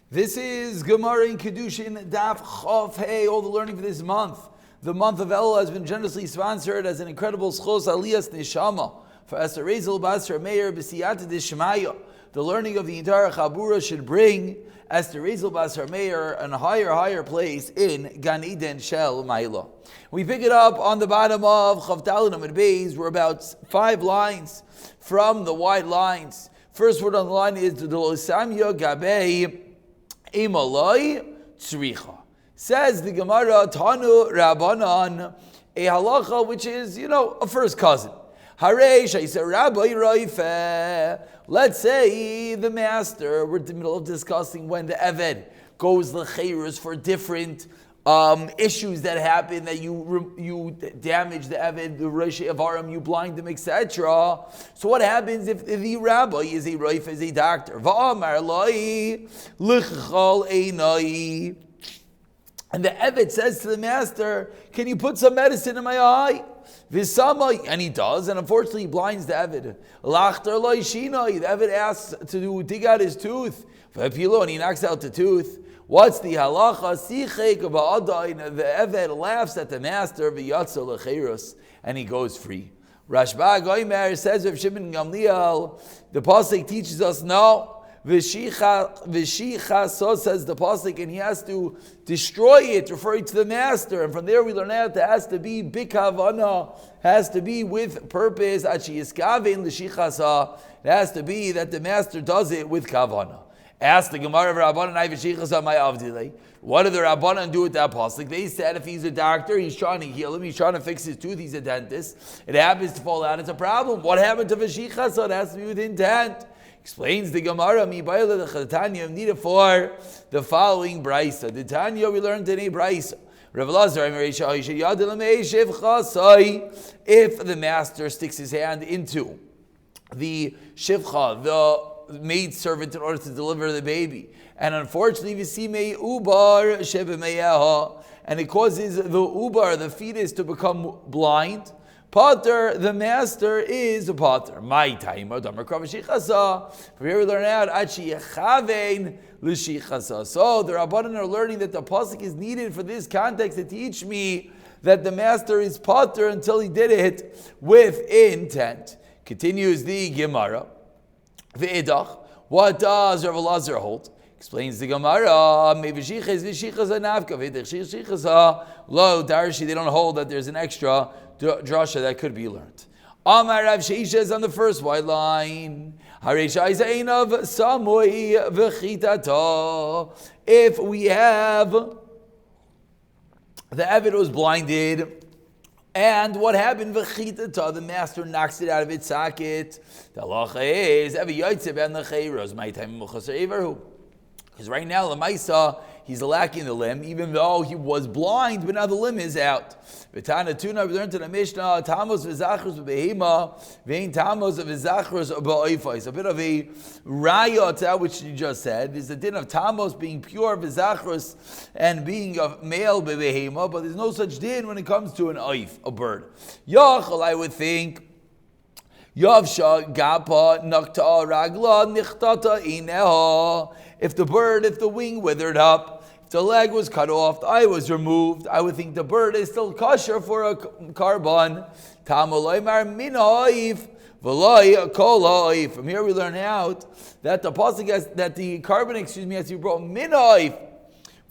This is Gemara in Kiddushin, Daf Chof Hey, all the learning for this month. The month of Elul has been generously sponsored as an incredible schos aliyas neshama for Esther Rezel Basra Meir B'siyata Dishmaya. The learning of the entire Chabura should bring Esther Rezel Basra Meir an higher place in Gan Eden Shel Maila. We pick it up on the bottom of Chav Daled Amud Beis. We're about 5 lines from the white lines. First word on the line is the Losamya Gabei Imaloi Tzricha. Says the Gemara, Tanu Rabbanan, a halacha which is, a first cousin. Haresh, I say, Rabbi Roife. Let's say the master, we're in the middle of discussing when the Eved goes l'cheirus for different issues that happen, that you damage the Eved, the Rosh Avarim, you blind them, etc. So what happens if the rabbi is a Roif, is a doctor? Va'amar loi l'chol einai. And the Eved says to the master, can you put some medicine in my eye? V'samai, and he does, and unfortunately he blinds the Eved. L'achtar loi shinai, the Eved asks to dig out his tooth. V'apilo, and he knocks out the tooth. What's the halacha? Sichek ba'adayin. The Eved laughs at the master, v'yatzo l'cheirus, and he goes free. Rashba Goymer says of Shimon Gamliel, the pasuk teaches us no. V'shicha so says the pasuk, and he has to destroy it, referring to the master. And from there we learn out that has to be bikavana, has to be with purpose. Achi yiskavein l'shichasa. It has to be that the master does it with kavana. Ask the Gemara of Rabbanan, what do the Rabbanan do with that pasuk? They said if he's a doctor, he's trying to heal him, he's trying to fix his tooth, he's a dentist, it happens to fall out, it's a problem. What happened to Vashicha? So it has to be with intent. Explains the Gemara, the Tanya needed for the following brisa. The Tanya we learned in a brisa. If the master sticks his hand into the shivcha, the maid servant, in order to deliver the baby, and unfortunately and it causes the ubar, the fetus, to become blind, Pater, the master is a pater. My time, from here we learn out so the Rabbanan are learning that the pasuk is needed for this context to teach me that the master is pater until he did it with intent. Continues the Gemara. Ve'edach, what does Rav Elazar hold? Explains the Gemara, lo darshi, they don't hold that there's an extra drasha that could be learned. Amar Rav Sheisha is on the first white line. If we have the Eved was blinded, and what happened? The master knocks it out of its socket. The halacha is because right now, Lamaisa, he's lacking the limb, even though he was blind, but now the limb is out. V'tana tuna, we learned in the Mishnah, Tamos v'zachrus b'behema, v'ein Tamos v'zachrus b'oifais. A bit of a raya to that which you just said. There's the din of Tamos being pure v'zachrus and being of male b'behema, but there's no such din when it comes to an oif, a bird. Yachal, I would think, Yavsha gapa nakta ragla nichtata ineha. If the wing withered up, if the leg was cut off, the eye was removed, I would think the bird is still kosher for a carbon. Tamoloymar minaif v'loy kol. From here we learn out that the pasuk has that the carbon, has to be brought minaif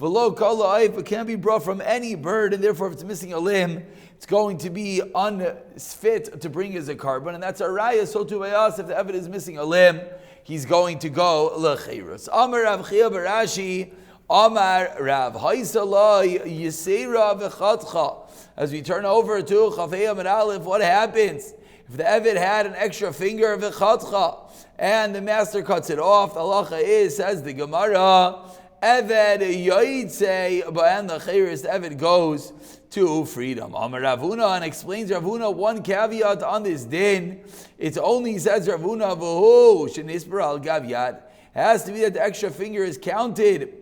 v'lo kol. It can't be brought from any bird, and therefore if it's missing a limb, it's going to be unfit to bring as a carbon, and that's a raya. So to us, if the Eved is missing a limb, he's going to go l'cheirus. Amar Rav Chia Barashi, Amar Rav Haisalai Yisera v'chatcha. As we turn over to Chafei Amar Aleph, what happens if the Eved had an extra finger v'chatcha and the master cuts it off? The halacha is, says the Gemara, Eved yoytzei ba'an l'cheirus. The Eved goes to freedom. Amar Ravuna, and explains Ravuna one caveat on this din. It only says Ravuna v'hu shenisper al gavyat. Has to be that the extra finger is counted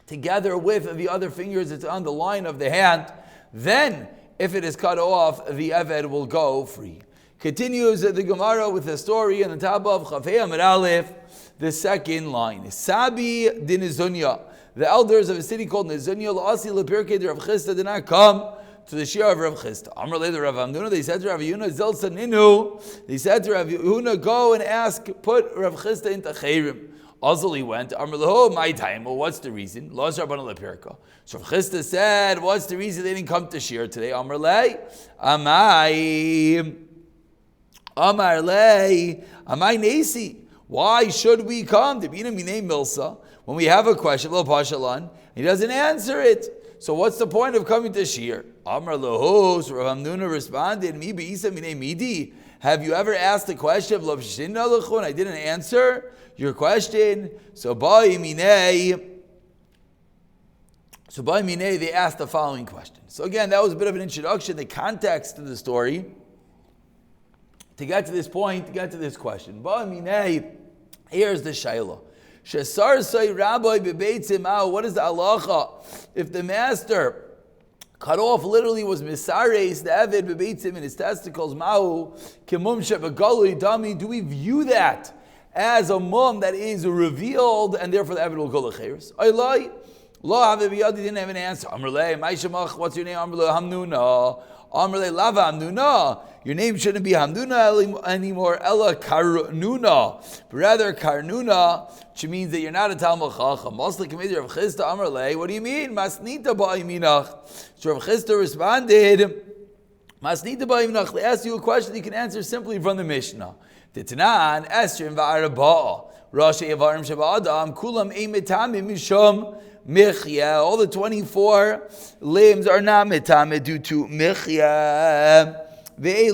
together with the other fingers. It's on the line of the hand. Then, if it is cut off, the Eved will go free. Continues the Gemara with the story in the top of Chafei Amar Aleph. the second line. Sabi din Nizunya. The elders of a city called Nizunya, La'asi L'Pirkei de Rav Chisda, did not come to the Shir of Rav Chisda. Amar le the Rav Hamnuna, they said to Rav Yuna, Zilsa Ninu, they said to Rav Yuna, go and ask, put Rav Chisda into Chayrim. Azal he went, Amar leho, my time. Well, what's the reason? Lo's Rabbanan L'Pirka. So Rav Chisda said, what's the reason they didn't come to Shir today? Amar le, Amai Nasi. Why should we come? Milsa. When we have a question, he doesn't answer it. So what's the point of coming to Shir? Amar leho, so Rav Hamnuna responded, Mi be'isa minei midi. Have you ever asked the question of Lav Shinna lechu and I didn't answer your question? So ba'i minei, they asked the following question. So again, that was a bit of an introduction, the context to the story. To get to this point, to get to this question. Ba'i minei, here's the shayla. Shesar say rabbi bebeitzim out. What is the halacha? If the master cut off literally was misares the Eved bebeitzim in his testicles, ma'u kimum shebegalui dami. Do we view that as a mum that is revealed and therefore the Eved will go lecheres? Oilai lo havibiyadi didn't have an answer. Amrlei ma'ishemach. What's your name? Amrlei Hamnuna. Amrlei lava Hamnuna. Your name shouldn't be Hamnuna anymore, Ella Karnuna, but rather Karnuna, which means that you're not a Talmud Chacham. Mostly committee Rav Chisda Amrlei. What do you mean? Masnita ba'iminach. So Rav Chisda responded, Masnita ba'iminach. They ask you a question you can answer simply from the Mishnah. Titanan Esrim va'arabah. Rashi Avarim Shabadam Kulam Eimetamim Mishum Michya. All the 24 limbs are not metame due to Michya. These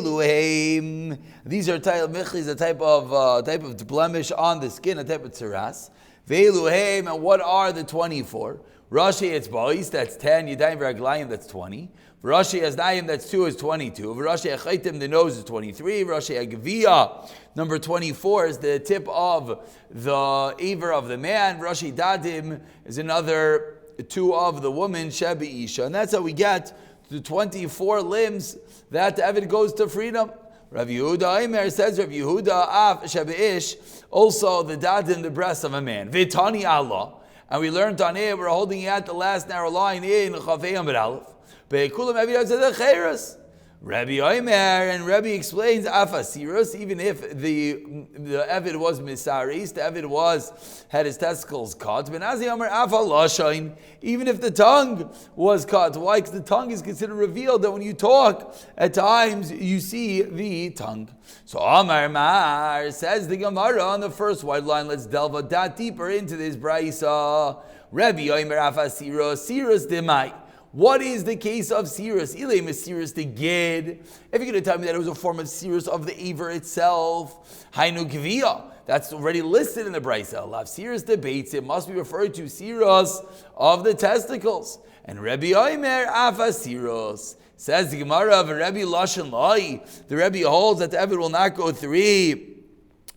are a type of blemish on the skin, a type of tzaras. And what are the 24? Rashi, it's ba'is, that's 10. Yadayim v'raglayim, that's 20. Rashi Aznayim, that's 2, is 22. Rashi Achaitim, the nose is 23. Rashi Agviya, number 24, is the tip of the aver of the man. Rashi Dadim is another 2 of the woman, Shebi Isha. And that's how we get the 24 limbs that the Eved goes to freedom. Rav Yehuda Aimer says, Rav Yehuda Af Shebi'ish, also the dadim, the breast of a man. Vitani Allah. And we learned on here, we're holding at the last narrow line in Chavei Amid Aleph. Be'ekulam Eved says the Chayras. Rabbi Omer, and Rabbi explains Afasirus, even if the Eved was misaris, the Eved had his testicles cut. Benazi Omer Afalashain, even if the tongue was cut. Why? Because the tongue is considered revealed that when you talk, at times you see the tongue. So Amar Mar says the Gemara on the first white line. Let's delve a dot deeper into this brayso. Rabbi Omer Afasirus, Sirus Demai. What is the case of Sirus? Ilay Sirus the Gid. If you're going to tell me that it was a form of Sirus of the Aver itself, Hainu Gviya. That's already listed in the Brisa. Lav Sirus debates it must be referred to Sirus of the testicles. And Rabbi Omer Afa Sirus says the Gemara of Rabbi Lashon Lai. The Rabbi holds that the Eved will not go 3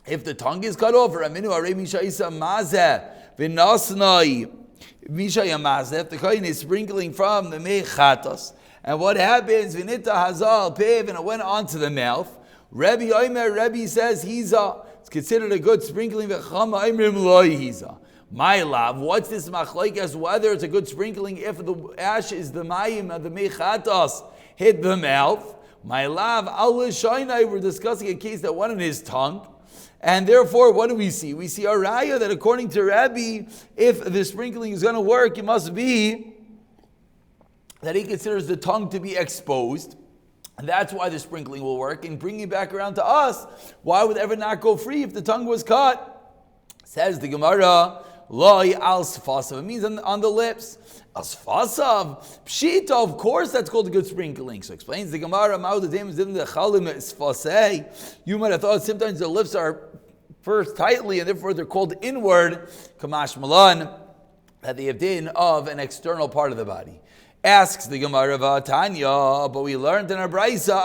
if the tongue is cut off. Raminu Arei Mishaisa Mazeh V'Nasnai. If the kohen is sprinkling from the mechatos, and what happens? V'nita hazal pev, and it went onto the mouth. Rabbi says hiza. It's considered a good sprinkling. V'chama imrim loy hiza. My love, what's this machlokes? Whether it's a good sprinkling if the ash is the mayim of the mechatos hit the mouth. My love, Allah Shainai. We're discussing a case that went in his tongue. And therefore, what do we see? We see a raya that according to Rabbi, if the sprinkling is going to work, it must be that he considers the tongue to be exposed. And that's why the sprinkling will work. And bringing it back around to us, why would ever not go free if the tongue was cut? Says the Gemara, Loi al sfasav. It means on the lips. Al sfasav. Pshita, of course that's called a good sprinkling. So explains the Gemara, you might have thought sometimes the lips are first tightly and therefore they're called inward, kamash malan, that they have din of an external part of the body. Asks the Gemara Tanya, but we learned in our Brisa,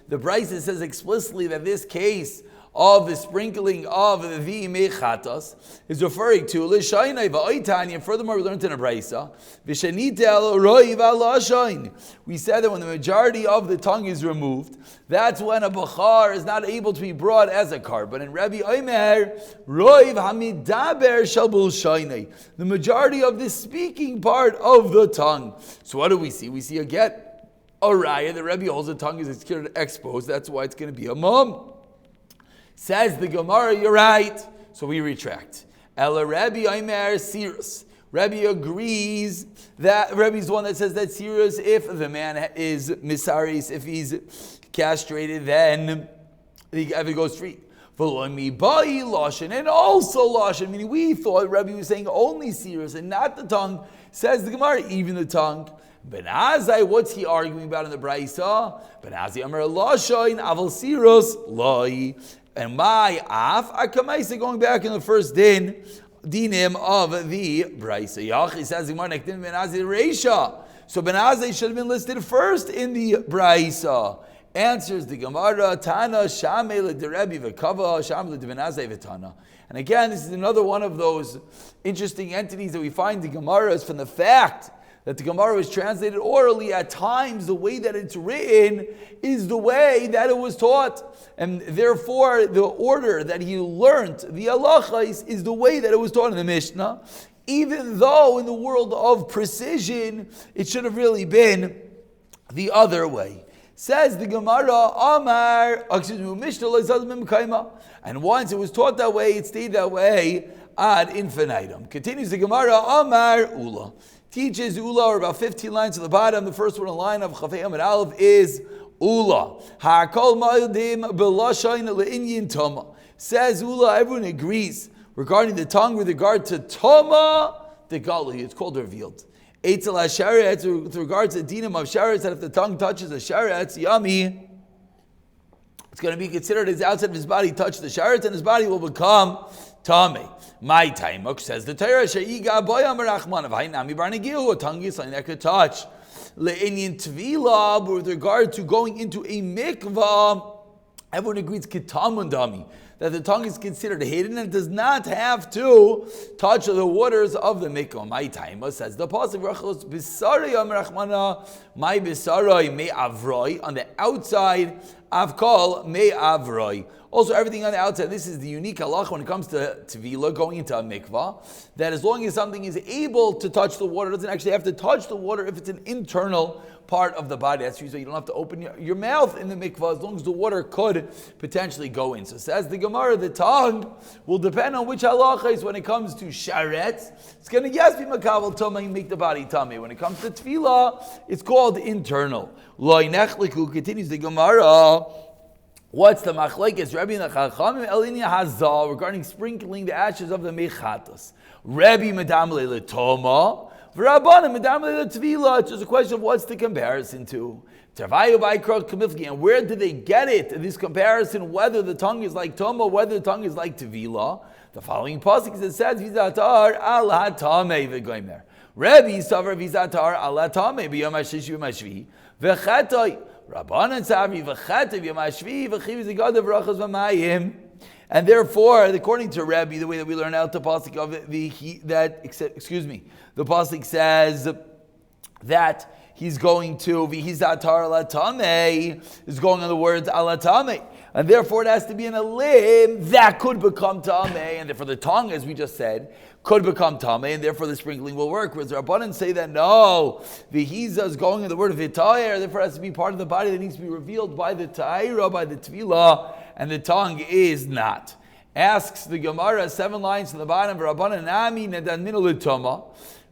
the Brisa says explicitly that this case of the sprinkling of the mechatos is referring to l'shaynai va'oitani. And furthermore, we learned in a brayso v'shenitel roiv alashayn. We said that when the majority of the tongue is removed, that's when a bachar is not able to be brought as a carbon. And Rabbi Omer roiv hamidaber shabul shaynai. The majority of the speaking part of the tongue. So what do we see? We see again a raya. The Rebbe holds the tongue is considered exposed. That's why it's going to be a mum. Says the Gemara, you're right. So we retract. Ela Rebbe Omer Sirus. Rebbe agrees that Rebbe's the one that says that Sirus, if the man is misaris, if he's castrated, then if he goes free. And also Lashon, meaning we thought Rebbe was saying only Sirus and not the tongue. Says the Gemara, even the tongue. Ben Azai, what's he arguing about in the Brayso? Ben Azai Amar Lashoin Aval Sirus Loi. And my Af Akamaisa, going back in the first dinim of the Brayso. Yachi says Ben Azai Reisha. So Ben Azai should have been listed first in the Brayso. Answers the Gemara, Tana Shamel Derebi Vekava Shamel de Ben Azai Vitana. And again, this is another one of those interesting entities that we find in the Gemara is from the fact that the Gemara is translated orally. At times, the way that it's written is the way that it was taught. And therefore, the order that he learned, the halachos, is the way that it was taught in the Mishnah. Even though in the world of precision, it should have really been the other way. Says the Gemara, Mishnah, and once it was taught that way, it stayed that way ad infinitum. Continues the Gemara, Amar Ula. Teaches Ula, or about 15 lines to the bottom. The first one in line of Chafei Amid Aleph is Ula. Ha'kol ma'odim b'lashayin le'inyin toma. Says Ula, everyone agrees regarding the tongue with regard to toma, the gali, it's called revealed. Eitzel ha'sharetz, with regard to the dinim of sharetz, that if the tongue touches a sharetz, yummy, it's going to be considered as outside of his body touch the sharetz, and his body will become Tame. My time, says the Torah, Sha'iga Boyam Rachman of Hainami Barnagiu, a tongue is something that could touch. Le'inyin Tvila, with regard to going into a mikvah, everyone agrees Kitamun Dami, that the tongue is considered hidden and does not have to touch the waters of the mikvah. My time, says the Pasuk, Rachos Bisarei Rachmana, my Bisarei me Avroi, on the outside, Avkal me Avroi. Also, everything on the outside, this is the unique halach when it comes to Tvila, going into a mikvah, that as long as something is able to touch the water, it doesn't actually have to touch the water if it's an internal part of the body. That's usually you don't have to open your mouth in the mikvah as long as the water could potentially go in. So says the Gemara, the tongue will depend on which halacha is when it comes to sharetz. It's going to be makavel tama, you make the body tummy. When it comes to Tvila, it's called internal. Loi nechliku, continues the Gemara. What's the machlekes? Rabbi and the Chachamim Elinia Hazal regarding sprinkling the ashes of the mechatos. Rabbi medam le'letoma, v'Rabbanan medam le'letvila. It's just a question of what's the comparison to. Tavayu b'Ikrot Kamifki, and where did they get it? This comparison, whether the tongue is like toma, whether the tongue is like tvila. The following pasuk it says vizatar al hatame v'goymer. Rabbi savar vizatar al hatame b'yom hashish v'mashvi v'chatay. Rabbanan Savi v'chatev yamashvi v'chiv zigadav rachas v'mayim, and therefore, according to Rabbi, the way that we learn out the pasuk of it, the pasuk says that he's going to v'hizatar alatame, is going on the words alatame, and therefore it has to be in a limb that could become tame, and therefore the tongue, as we just said, could become tame, and therefore the sprinkling will work. Whereas the Rabbanan say that no, the hiza is going in the word of v'tayir, therefore it has to be part of the body that needs to be revealed by the ta'ira, by the tvila, and the tongue is not. Asks the Gemara, 7 lines to the bottom, Rabbanan nami nedan minu l'toma.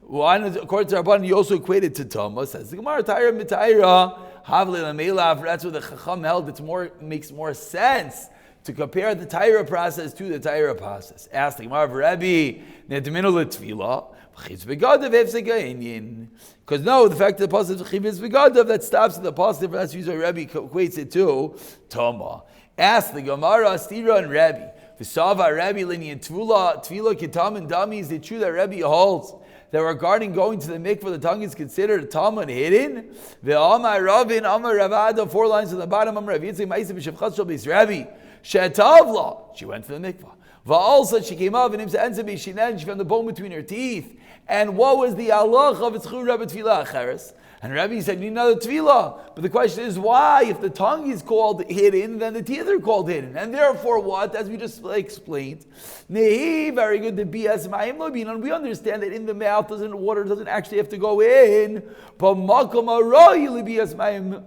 According to Rabbanan, you also equate it to toma. Says the Gemara, ta'ira mitayira havle l'meilav. That's what the Chacham held. It makes more sense to compare the Taira process to the Taira process. Ask the Gemara, Rabbi, nedminu l'tvila, v'chitz begadav efsegayinyin. Because no, the fact that the pasuk v'chitz begadav, that stops at the pasuk, that's usually Rabbi equates it to Toma. Ask the Gemara, Astira and Rabbi, v'sava Rabbi linyan tvila kitam and dami. Is it true that Rabbi holds that regarding going to the mikveh, the tongue is considered a tama and hidden? The Amar Ravin, Amar Ravada, 4 lines at the bottom, Amar Rav Yitzchak, Ma'aseh b'shevchas shel beis Rabbi. Shetavla, she went to the mikvah. Va'alsa, she came up and she found the bone between her teeth. And what was the halach of Tzchur Rebbe Tefillah Acheres? And Rebbe said, you need another tefillah. But the question is, why? If the tongue is called hidden, then the teeth are called hidden. And therefore what? As we just explained, Nehi, very good, the BS Ma'im Lo Binan. We understand that in the mouth, water doesn't actually have to go in. But Makom Aroy Li BS Ma'im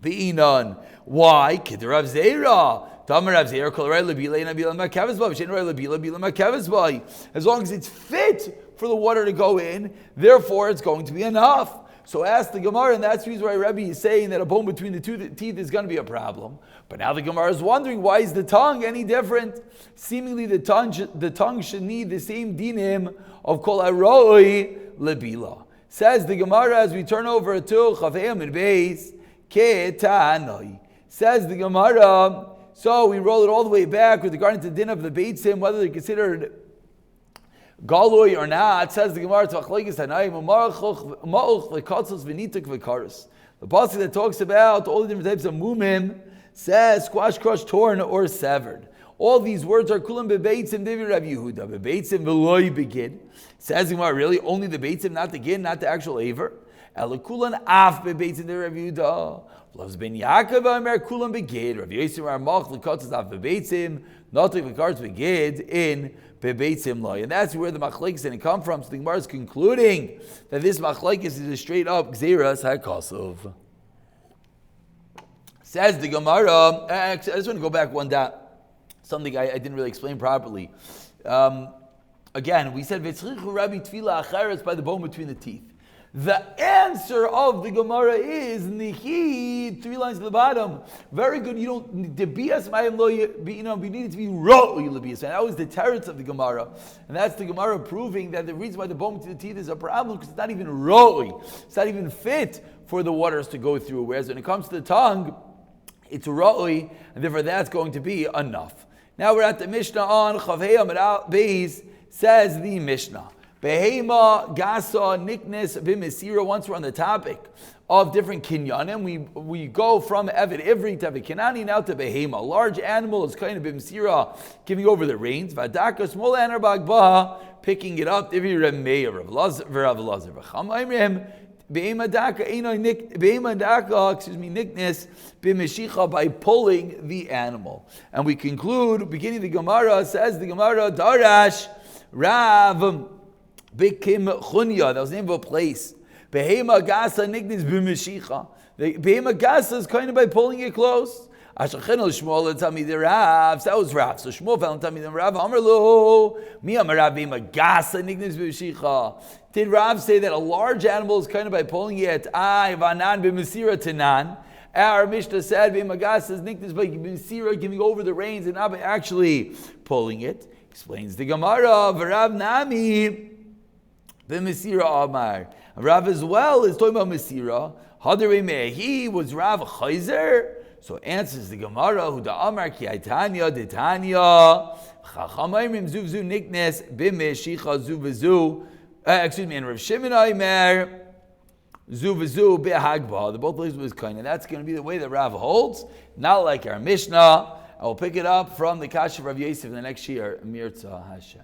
Binan. Why? Kid Rav Zeira. As long as it's fit for the water to go in, therefore it's going to be enough. So ask the Gemara, and that's the reason why Rebbe is saying that a bone between the two teeth is going to be a problem. But now the Gemara is wondering, why is the tongue any different? Seemingly the tongue should need the same dinim of kol aroi lebila. Says the Gemara as we turn over to Chavayim and Beis, ketanoi. Says the Gemara, so we roll it all the way back with regard to the din of the beitzim, whether they're considered galui or not. Says the Gemara, the pasuk that talks about all the different types of mumim says squash, crushed, torn, or severed. All these words are kulam bebeitzim David Rav Yehuda bebeitzim v'loy begid. Says the Gemara, really only the beitzim, not the gid, not the actual aver. Elakulan af bebeitzim David Rav Yehuda. Loves ben Yaakov Amer kulam begid. Rav Yosef Ramach lekatzas af bebeitzim. Notik v'karts begid in bebeitzim loy. And that's where the machlekes didn't come from. So the Gemara is concluding that this machlekes is a straight up gzeras hakosov. Says the Gemara. I just want to go back one dot. Something I didn't really explain properly. Again, we said v'tzrichu Rabbi Tefillah Acheres by the bone between the teeth. The answer of the Gemara is nihi, 3 lines at the bottom. Very good. You don't the bias mayim lo you need it to be ro'y lebias. And that was the teretz of the Gemara, and that's the Gemara proving that the reason why the bone between the teeth is a problem because it's not even ro'y. It's not even fit for the waters to go through. Whereas when it comes to the tongue, it's ro'y, and therefore that's going to be enough. Now we're at the Mishnah on Chavayim and Beis. Says the Mishnah. Behema, Gasa, Niknes, Bimesira. Once we're on the topic of different kinyanim, we go from Evet Ivri to Kinani now to Behema. A large animal is kind of Bimesira, giving over the reins. Vadaka, small Anarbagba, picking it up. Ivri Remeir, Rav Lazar, Vachamaimrim, Behema Daka, Niknes, Bimeshicha, by pulling the animal. And we conclude, beginning the Gemara, says the Gemara, Darash, Rav, Bikim Chunya, that was the name of a place. Behema Gasa Nignis B'Meshicha. The Behema Gasa is kind of by pulling it close. Ashachenel Shmuel Tamid Rav. That was Rav. So Shmuel found Tamid Rav. Amarlo. Mi Amarav Behema Gasa Nignis B'Meshicha. Did Rav say that a large animal is kind of by pulling it? Vanan B'Mesira Tanan. Our Mishnah said Behema Gasa is Nignis by B'Mesira, giving over the reins and not by actually pulling it. Explains the Gemara. V'Rav Nami. The Mesira Amar. Rav as well is talking about Mesira. Hadare Mehi was Rav Chayzer. So answers the Gemara, who the Amar ki Aitanya, Detanya, Chachamayim Zuvzu Niknes, Bimeshicha Zuvazu. And Rav Shimon Aimer, Zuvazu Behagba. The both places was kind, and that's going to be the way that Rav holds, not like our Mishnah. I will pick it up from the Kasha of Rav Yosef the next year, Mirza Hashem.